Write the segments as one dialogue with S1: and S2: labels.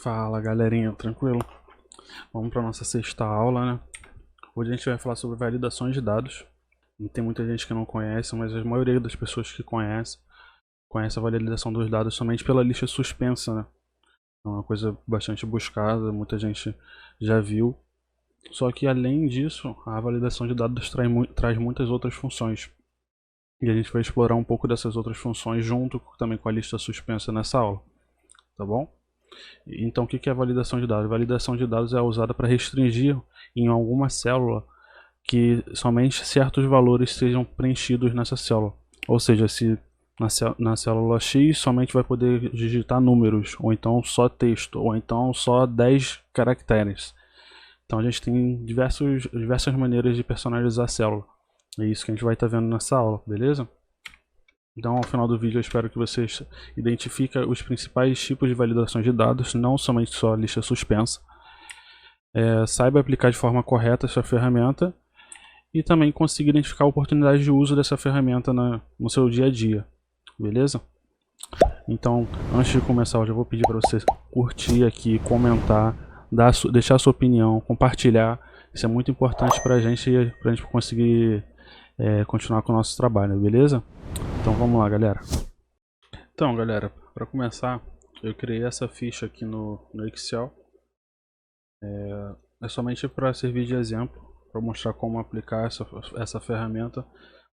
S1: Fala galerinha, tranquilo? Vamos para nossa sexta aula, né? Hoje a gente vai falar sobre validações de dados. E tem muita gente que não conhece, mas a maioria das pessoas que conhece a validação dos dados somente pela lista suspensa, né? É uma coisa bastante buscada, muita gente já viu. Só que além disso, a validação de dados traz muitas outras funções. E a gente vai explorar um pouco dessas outras funções junto também com a lista suspensa nessa aula, tá bom? Então, o que é a validação de dados? A validação de dados é usada para restringir em alguma célula que somente certos valores sejam preenchidos nessa célula. Ou seja, se na célula X somente vai poder digitar números, ou então só texto, ou então só 10 caracteres. Então a gente tem diversas maneiras de personalizar a célula. É isso que a gente vai estar vendo nessa aula, beleza? Então, ao final do vídeo, eu espero que vocês identifiquem os principais tipos de validações de dados, não somente só a lista suspensa. Saiba aplicar de forma correta essa ferramenta e também consiga identificar oportunidades de uso dessa ferramenta no seu dia a dia, beleza? Então, antes de começar, eu já vou pedir para você curtir aqui, comentar, deixar a sua opinião, compartilhar. Isso é muito importante para a gente conseguir continuar com o nosso trabalho, beleza? Então vamos lá, galera. Então, galera, para começar, eu criei essa ficha aqui no Excel. É somente para servir de exemplo, para mostrar como aplicar essa ferramenta.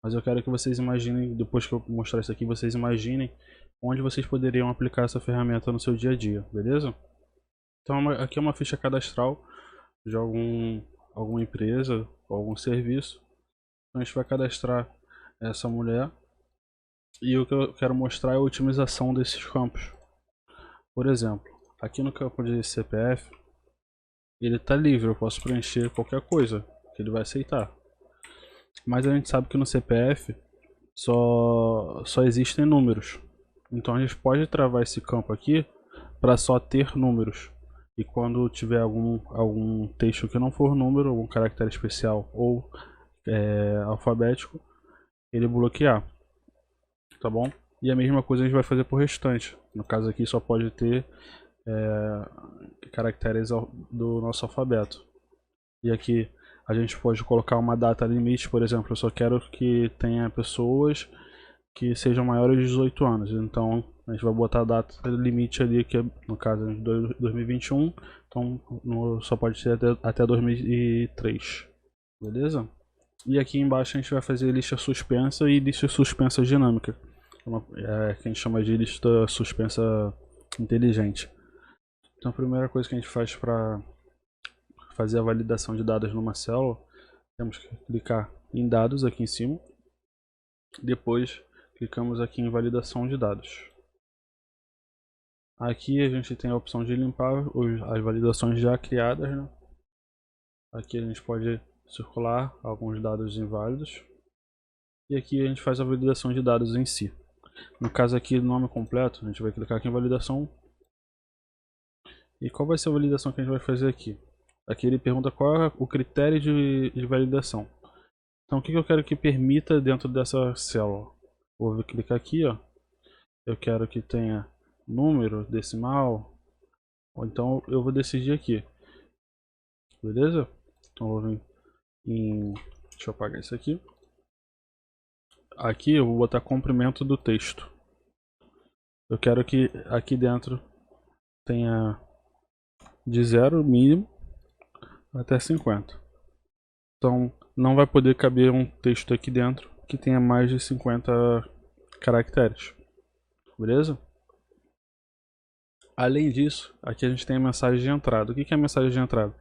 S1: Mas eu quero que vocês imaginem, depois que eu mostrar isso aqui, vocês imaginem onde vocês poderiam aplicar essa ferramenta no seu dia a dia, beleza? Então aqui é uma ficha cadastral de alguma empresa ou algum serviço. Então a gente vai cadastrar essa mulher. E o que eu quero mostrar é a otimização desses campos. Por exemplo, aqui no campo de CPF, ele está livre, eu posso preencher qualquer coisa que ele vai aceitar. Mas a gente sabe que no CPF só existem números. Então a gente pode travar esse campo aqui para só ter números. E quando tiver algum texto que não for número, algum caractere especial ou alfabético, ele bloquear. Tá bom? E a mesma coisa a gente vai fazer pro restante. No caso aqui só pode ter caracteres do nosso alfabeto. E aqui a gente pode colocar uma data limite, por exemplo, eu só quero que tenha pessoas que sejam maiores de 18 anos. Então a gente vai botar a data limite ali, que é, no caso de 2021, então só pode ser até 2003. Beleza? E aqui embaixo a gente vai fazer lista suspensa e lista suspensa dinâmica. Que a gente chama de lista suspensa inteligente. Então a primeira coisa que a gente faz para fazer a validação de dados numa célula, temos que clicar em dados aqui em cima. Depois clicamos aqui em validação de dados. Aqui a gente tem a opção de limpar as validações já criadas, né? Aqui a gente pode circular alguns dados inválidos. E aqui a gente faz a validação de dados em si. No caso aqui, nome completo, a gente vai clicar aqui em validação. E qual vai ser a validação que a gente vai fazer aqui? Aqui ele pergunta qual é o critério de validação. Então o que eu quero que permita dentro dessa célula? Vou clicar aqui, ó. Eu quero que tenha número, decimal. Ou então eu vou decidir aqui. Beleza? Então eu vou vir em... Deixa eu apagar isso aqui. Aqui eu vou botar comprimento do texto. Eu quero que aqui dentro tenha de 0 mínimo até 50. Então não vai poder caber um texto aqui dentro que tenha mais de 50 caracteres. Beleza? Além disso, aqui a gente tem a mensagem de entrada. O que é a mensagem de entrada?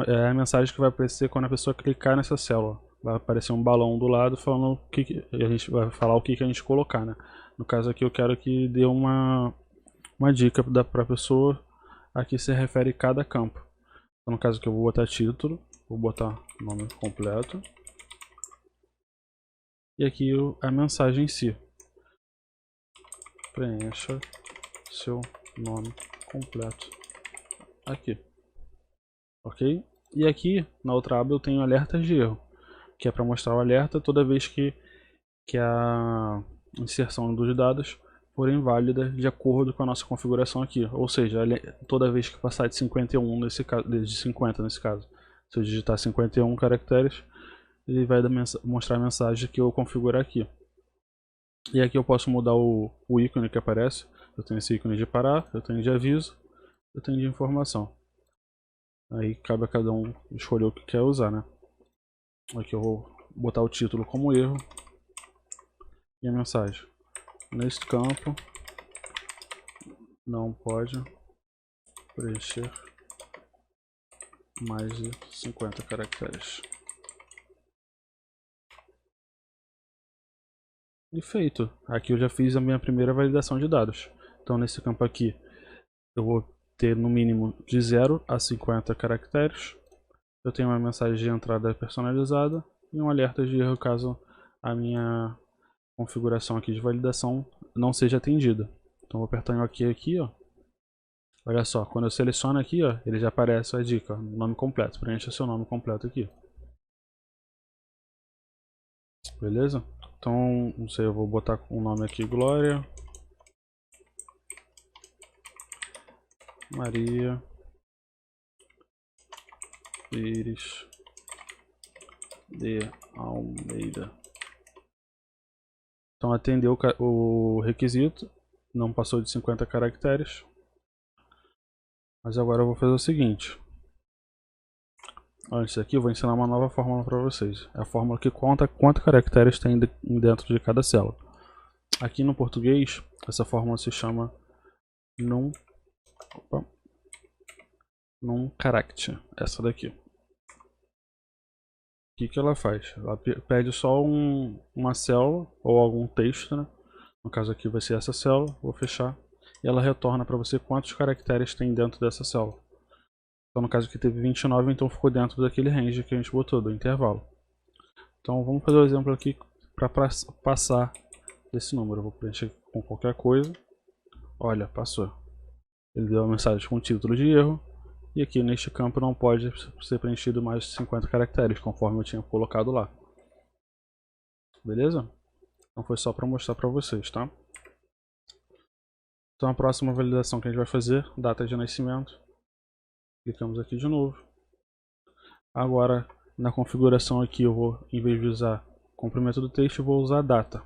S1: É a mensagem que vai aparecer quando a pessoa clicar nessa célula. Vai aparecer um balão do lado falando a gente vai falar o que a gente colocar, né? No caso aqui eu quero que dê uma dica para a pessoa a que se refere cada campo. Então, no caso aqui eu vou botar título, vou botar nome completo. E aqui a mensagem em si. Preencha seu nome completo aqui. Ok? E aqui na outra aba eu tenho alertas de erro, que é para mostrar o alerta toda vez que a inserção dos dados forem válidas de acordo com a nossa configuração aqui. Ou seja, toda vez que passar de 51 nesse caso, de 50 nesse caso, se eu digitar 51 caracteres, ele vai mostrar a mensagem que eu configurar aqui. E aqui eu posso mudar o ícone que aparece. Eu tenho esse ícone de parar, eu tenho de aviso, eu tenho de informação. Aí cabe a cada um escolher o que quer usar, né? Aqui eu vou botar o título como erro e a mensagem. Neste campo não pode preencher mais de 50 caracteres. E feito. Aqui eu já fiz a minha primeira validação de dados. Então nesse campo aqui eu vou ter no mínimo de 0 a 50 caracteres. Eu tenho uma mensagem de entrada personalizada e um alerta de erro caso a minha configuração aqui de validação não seja atendida. Então vou apertar em OK aqui, ó. Olha só, quando eu seleciono aqui, ó, ele já aparece a dica, ó, nome completo. Preencha seu nome completo aqui. Beleza? Então, não sei, eu vou botar o nome aqui, Glória Maria Pires de Almeida. Então atendeu o requisito, não passou de 50 caracteres. Mas agora eu vou fazer o seguinte. Antes aqui eu vou ensinar uma nova fórmula para vocês. É a fórmula que conta quantos caracteres tem dentro de cada célula. Aqui no português, essa fórmula se chama num character. Essa daqui. O que ela faz? Ela pede só uma célula ou algum texto, né? No caso aqui vai ser essa célula. Vou fechar. E ela retorna para você quantos caracteres tem dentro dessa célula. Então no caso aqui teve 29, então ficou dentro daquele range que a gente botou, do intervalo. Então vamos fazer o um exemplo aqui para passar desse número. Eu vou preencher com qualquer coisa. Olha, passou. Ele deu uma mensagem com título de erro. E aqui neste campo não pode ser preenchido mais de 50 caracteres, conforme eu tinha colocado lá. Beleza? Então foi só para mostrar para vocês, tá? Então a próxima validação que a gente vai fazer, data de nascimento. Clicamos aqui de novo. Agora, na configuração aqui, eu vou, em vez de usar comprimento do texto, eu vou usar a data.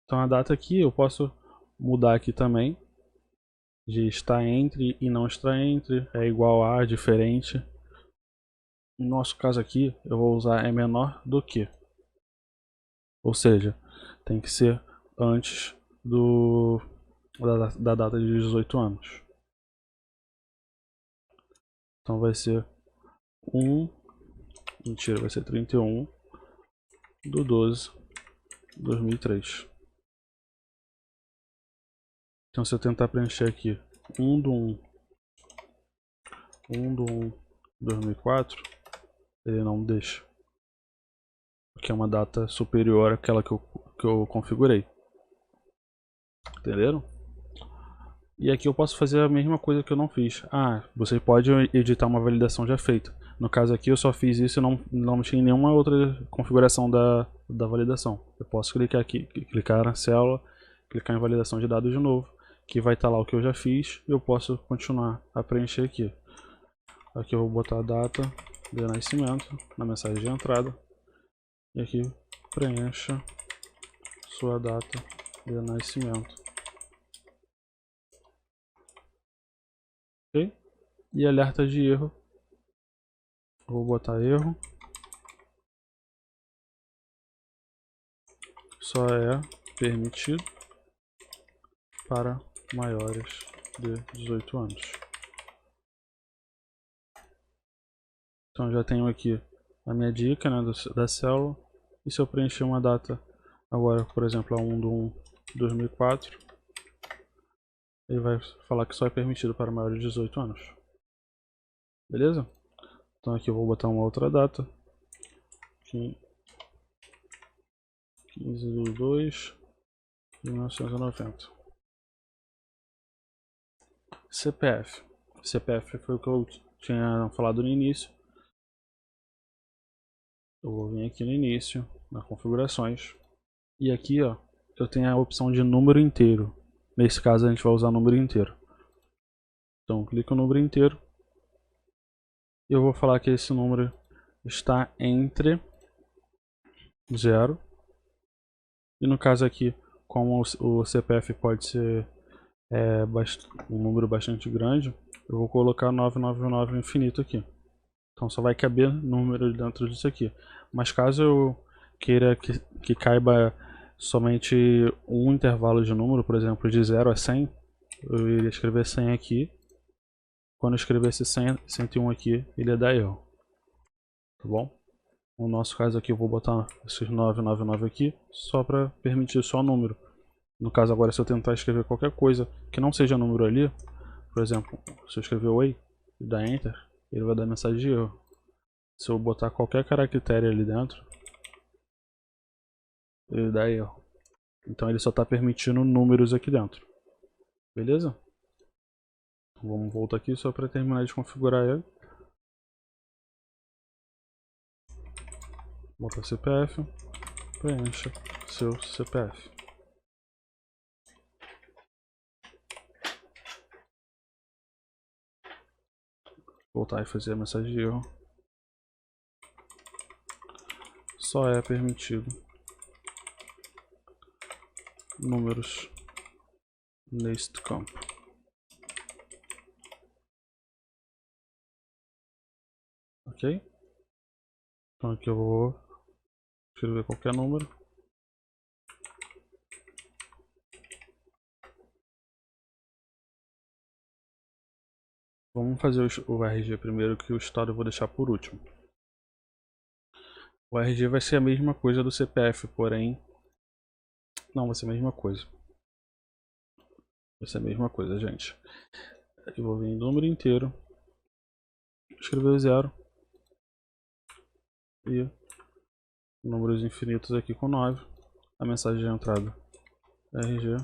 S1: Então a data aqui eu posso mudar aqui também. De estar entre e não estar entre, é igual a, diferente. No nosso caso aqui, eu vou usar é menor do que. Ou seja, tem que ser antes da data de 18 anos. Então vai ser 31 de 12 de 2003. Então se eu tentar preencher aqui 1 de 2004, ele não deixa. Porque é uma data superior àquela que eu configurei. Entenderam? E aqui eu posso fazer a mesma coisa que eu não fiz. Ah, você pode editar uma validação já feita. No caso aqui eu só fiz isso e não tinha nenhuma outra configuração da validação. Eu posso clicar aqui, clicar na célula, clicar em validação de dados de novo, que vai estar lá o que eu já fiz, e eu posso continuar a preencher aqui. Aqui eu vou botar a data de nascimento na mensagem de entrada. E aqui preencha sua data de nascimento. Ok? E alerta de erro. Vou botar erro. Só é permitido para maiores de 18 anos. Então já tenho aqui a minha dica, né, da célula. E se eu preencher uma data agora, por exemplo, a 1/1/2004, ele vai falar que só é permitido para maiores de 18 anos. Beleza? Então aqui eu vou botar uma outra data. 15/2/1990. CPF. CPF foi o que eu tinha falado no início. Eu vou vir aqui no início, nas configurações. E aqui, ó, eu tenho a opção de número inteiro. Nesse caso a gente vai usar número inteiro. Então clico no número inteiro e eu vou falar que esse número está entre 0 e no caso aqui, como o CPF pode ser um número bastante grande, eu vou colocar 999 infinito aqui. Então só vai caber número dentro disso aqui. Mas caso eu queira que caiba somente um intervalo de número, por exemplo, de 0 a 100, eu iria escrever 100 aqui. Quando eu escrevesse 100, 101 aqui, ele ia dar erro. Tá bom? No nosso caso aqui eu vou botar esses 999 aqui, só para permitir só número. No caso agora, se eu tentar escrever qualquer coisa que não seja número ali, por exemplo, se eu escrever oi e dar enter, ele vai dar mensagem de erro. Se eu botar qualquer caractere ali dentro, ele dá erro. Então ele só está permitindo números aqui dentro. Beleza? Vamos voltar aqui só para terminar de configurar ele. Bota CPF, preencha seu CPF. Voltar e fazer a mensagem de erro. Só é permitido números neste campo. Ok? Então aqui eu vou escrever qualquer número. Vamos fazer o RG primeiro, que o estado eu vou deixar por último. O RG vai ser a mesma coisa do CPF, porém... Não, vai ser a mesma coisa. Vai ser a mesma coisa, gente. Eu vou vir em número inteiro, escrever 0 e números infinitos aqui com 9. A mensagem de entrada: RG,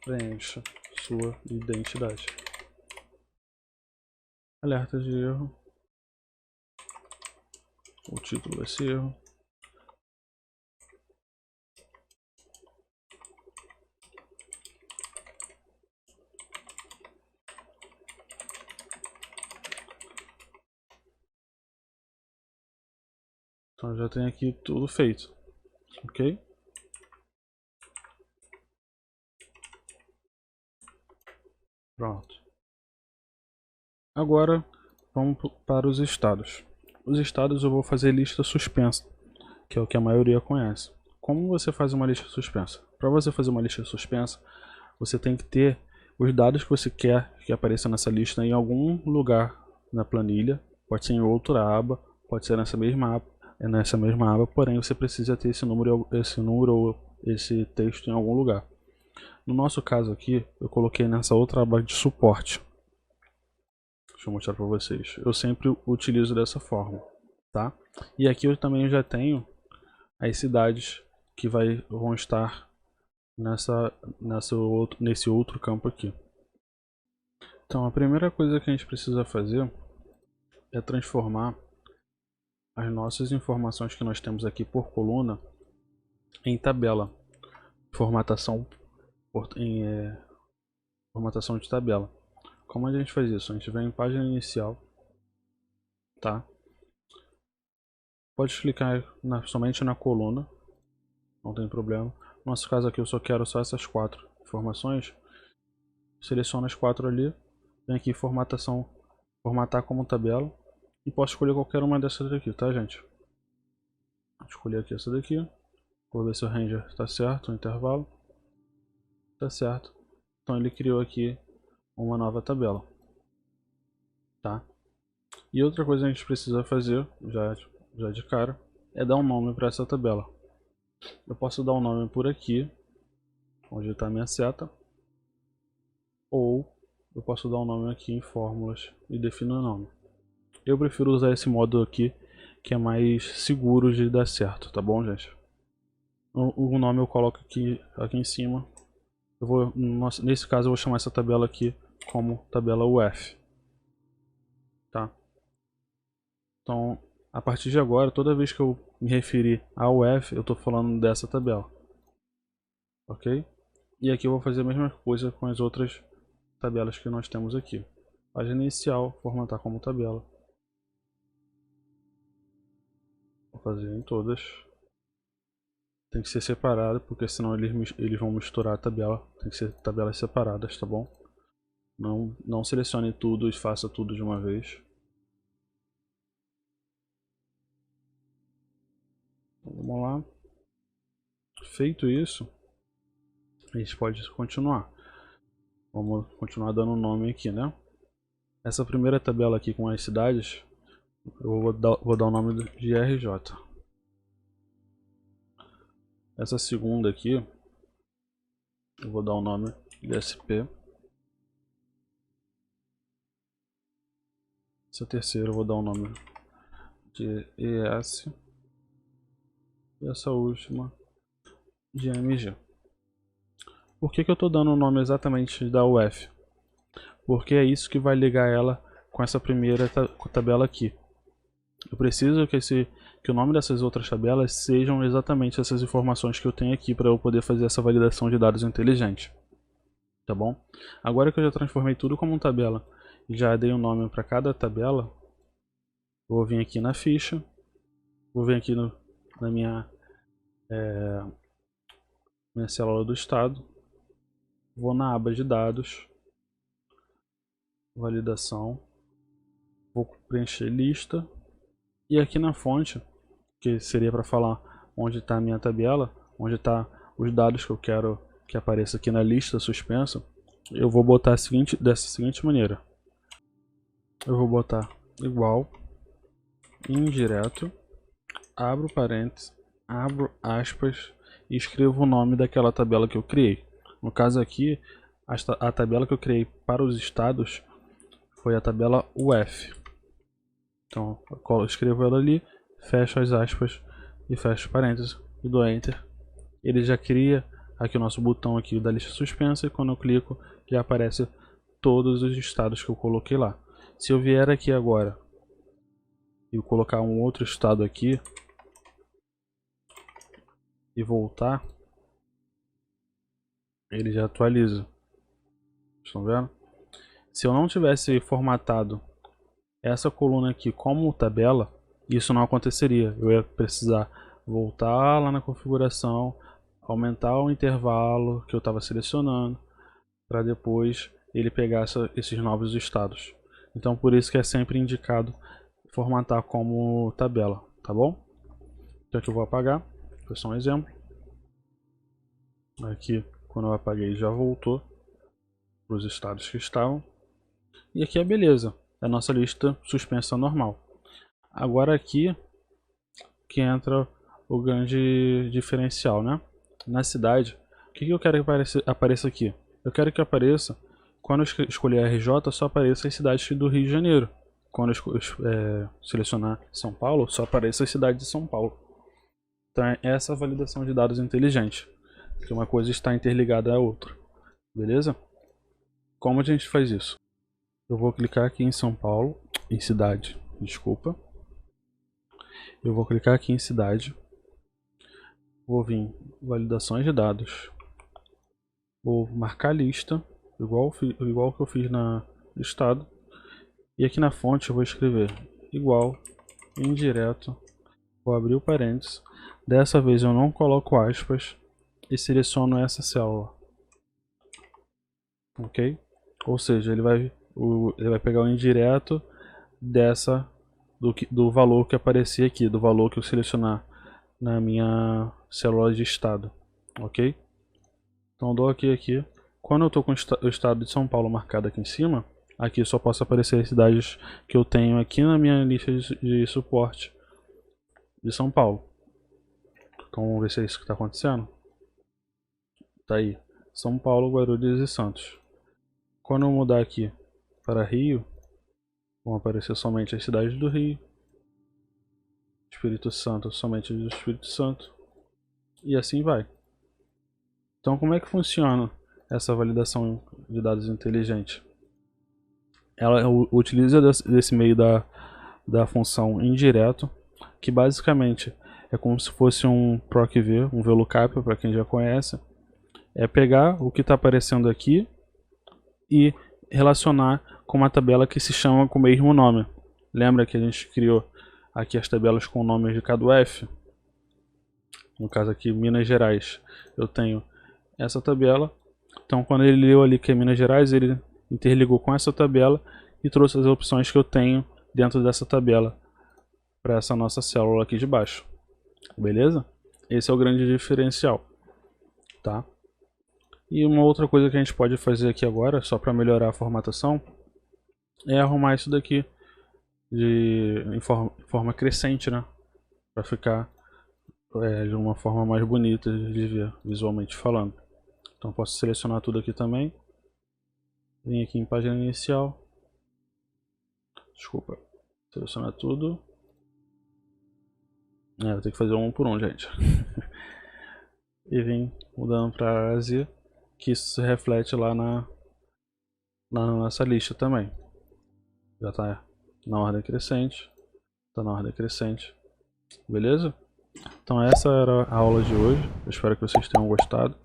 S1: preencha sua identidade. Alerta de erro. O título vai ser erro. Então já tem aqui tudo feito, ok? Pronto. Agora vamos para os estados. Os estados eu vou fazer lista suspensa, que é o que a maioria conhece. Como você faz uma lista suspensa? Para você fazer uma lista suspensa, você tem que ter os dados que você quer que apareça nessa lista em algum lugar na planilha. Pode ser em outra aba, pode ser nessa mesma aba, porém você precisa ter esse número ou esse texto em algum lugar. No nosso caso aqui, eu coloquei nessa outra aba de suporte. Deixa eu mostrar para vocês. Eu sempre utilizo dessa forma, tá? E aqui eu também já tenho as cidades que vão estar nesse outro campo aqui. Então a primeira coisa que a gente precisa fazer é transformar as nossas informações que nós temos aqui por coluna em tabela. Formatação de tabela. Como a gente faz isso? A gente vem em página inicial, tá? Pode clicar somente na coluna, não tem problema. No nosso caso aqui eu só quero só essas 4 informações. Seleciono as 4 ali, vem aqui formatar como tabela e posso escolher qualquer uma dessas daqui, tá, gente? Vou escolher aqui essa daqui, vou ver se o ranger está certo, o intervalo está certo. Então ele criou aqui uma nova tabela, tá? E outra coisa que a gente precisa fazer, já de cara, é dar um nome para essa tabela. Eu posso dar um nome por aqui, onde está a minha seta, ou eu posso dar um nome aqui em fórmulas e definir o nome. Eu prefiro usar esse modo aqui, que é mais seguro de dar certo, tá bom, gente? O nome eu coloco aqui em cima. Nesse caso eu vou chamar essa tabela aqui como tabela UF, tá? Então, a partir de agora, toda vez que eu me referir a UF, eu estou falando dessa tabela. ok? E aqui eu vou fazer a mesma coisa com as outras tabelas que nós temos aqui. Página inicial, formatar como tabela. Vou fazer em todas. Tem que ser separado, porque senão eles vão misturar a tabela. Tem que ser tabelas separadas, tá bom? Não selecione tudo e faça tudo de uma vez. Então, vamos lá. Feito isso, a gente pode continuar. Vamos continuar dando nome aqui, né? Essa primeira tabela aqui com as cidades, eu vou dar o nome de RJ. Essa segunda aqui, eu vou dar o nome de SP. Essa terceira eu vou dar o nome de ES. E essa última de MG. Por que eu estou dando o nome exatamente da UF? Porque é isso que vai ligar ela com essa primeira tabela aqui. Eu preciso que o nome dessas outras tabelas sejam exatamente essas informações que eu tenho aqui para eu poder fazer essa validação de dados inteligente. Tá bom? Agora que eu já transformei tudo como uma tabela e já dei um nome para cada tabela, vou vir aqui na ficha, vou vir aqui na minha célula do estado, vou na aba de dados, validação, vou preencher lista e aqui na fonte, que seria para falar onde está a minha tabela, onde está os dados que eu quero que apareça aqui na lista suspensa, eu vou botar dessa seguinte maneira. Eu vou botar igual, indireto, abro parênteses, abro aspas e escrevo o nome daquela tabela que eu criei. No caso aqui, a tabela que eu criei para os estados foi a tabela UF. Então eu escrevo ela ali, fecho as aspas e fecho os parênteses e dou Enter. Ele já cria aqui o nosso botão aqui da lista suspensa e quando eu clico já aparece todos os estados que eu coloquei lá. Se eu vier aqui agora e colocar um outro estado aqui e voltar, ele já atualiza. Estão vendo? Se eu não tivesse formatado essa coluna aqui como tabela, isso não aconteceria. Eu ia precisar voltar lá na configuração, aumentar o intervalo que eu estava selecionando, para depois ele pegar esses novos estados. Então por isso que é sempre indicado formatar como tabela, tá bom? Então aqui eu vou apagar, foi só um exemplo. Aqui quando eu apaguei já voltou para os estados que estavam. E aqui é beleza, é a nossa lista suspensa normal. Agora aqui que entra o grande diferencial, né? Na cidade, o que eu quero que apareça aqui? Eu quero que apareça, quando eu escolher RJ, só apareça as cidades do Rio de Janeiro. Quando eu selecionar São Paulo, só apareça as cidades de São Paulo. Então é essa validação de dados inteligente, que uma coisa está interligada à outra. Beleza? Como a gente faz isso? Eu vou clicar aqui em São Paulo, em cidade, desculpa. Eu vou clicar aqui em cidade. Vou vir validações de dados. Vou marcar lista, igual que eu fiz no estado. E aqui na fonte eu vou escrever igual, indireto. Vou abrir o parênteses. Dessa vez eu não coloco aspas e seleciono essa célula. Ok? Ou seja, ele vai pegar o indireto do valor que aparecia aqui, do valor que eu selecionar na minha célula de estado, ok? Então eu dou aqui. Quando eu estou com o estado de São Paulo marcado aqui em cima, aqui só posso aparecer as cidades que eu tenho aqui na minha lista de suporte de São Paulo. Então vamos ver se é isso que está acontecendo. Tá aí, São Paulo, Guarulhos e Santos. Quando eu mudar aqui para Rio, vão aparecer somente as cidades do Rio. Espírito Santo, somente do Espírito Santo. E assim vai. Então como é que funciona essa validação de dados inteligente? Ela utiliza desse meio da função indireto, que basicamente é como se fosse um PROC-V, um VLOOKUP para quem já conhece, é pegar o que está aparecendo aqui e relacionar com uma tabela que se chama com o mesmo nome. Lembra que a gente criou aqui as tabelas com nomes de cada UF? No caso aqui, Minas Gerais. Eu tenho essa tabela. Então, quando ele leu ali que é Minas Gerais, ele interligou com essa tabela e trouxe as opções que eu tenho dentro dessa tabela para essa nossa célula aqui de baixo. Beleza? Esse é o grande diferencial, tá? E uma outra coisa que a gente pode fazer aqui agora, só para melhorar a formatação, é arrumar isso daqui em forma crescente, né? Para ficar de uma forma mais bonita de ver, visualmente falando. Então posso selecionar tudo aqui também. Vim aqui em página inicial. Desculpa. Selecionar tudo. Vou ter que fazer um por um, gente. E vim mudando para Ásia, que isso se reflete lá na nossa lista também. Já está na ordem crescente. Está na ordem crescente. Beleza? Então essa era a aula de hoje. Eu espero que vocês tenham gostado.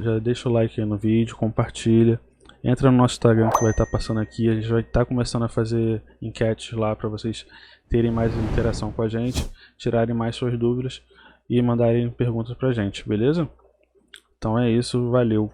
S1: Já deixa o like aí no vídeo, compartilha. Entra no nosso Instagram que vai estar passando aqui. A gente vai estar começando a fazer enquetes lá para vocês terem mais interação com a gente, tirarem mais suas dúvidas e mandarem perguntas pra gente, beleza? Então é isso, valeu!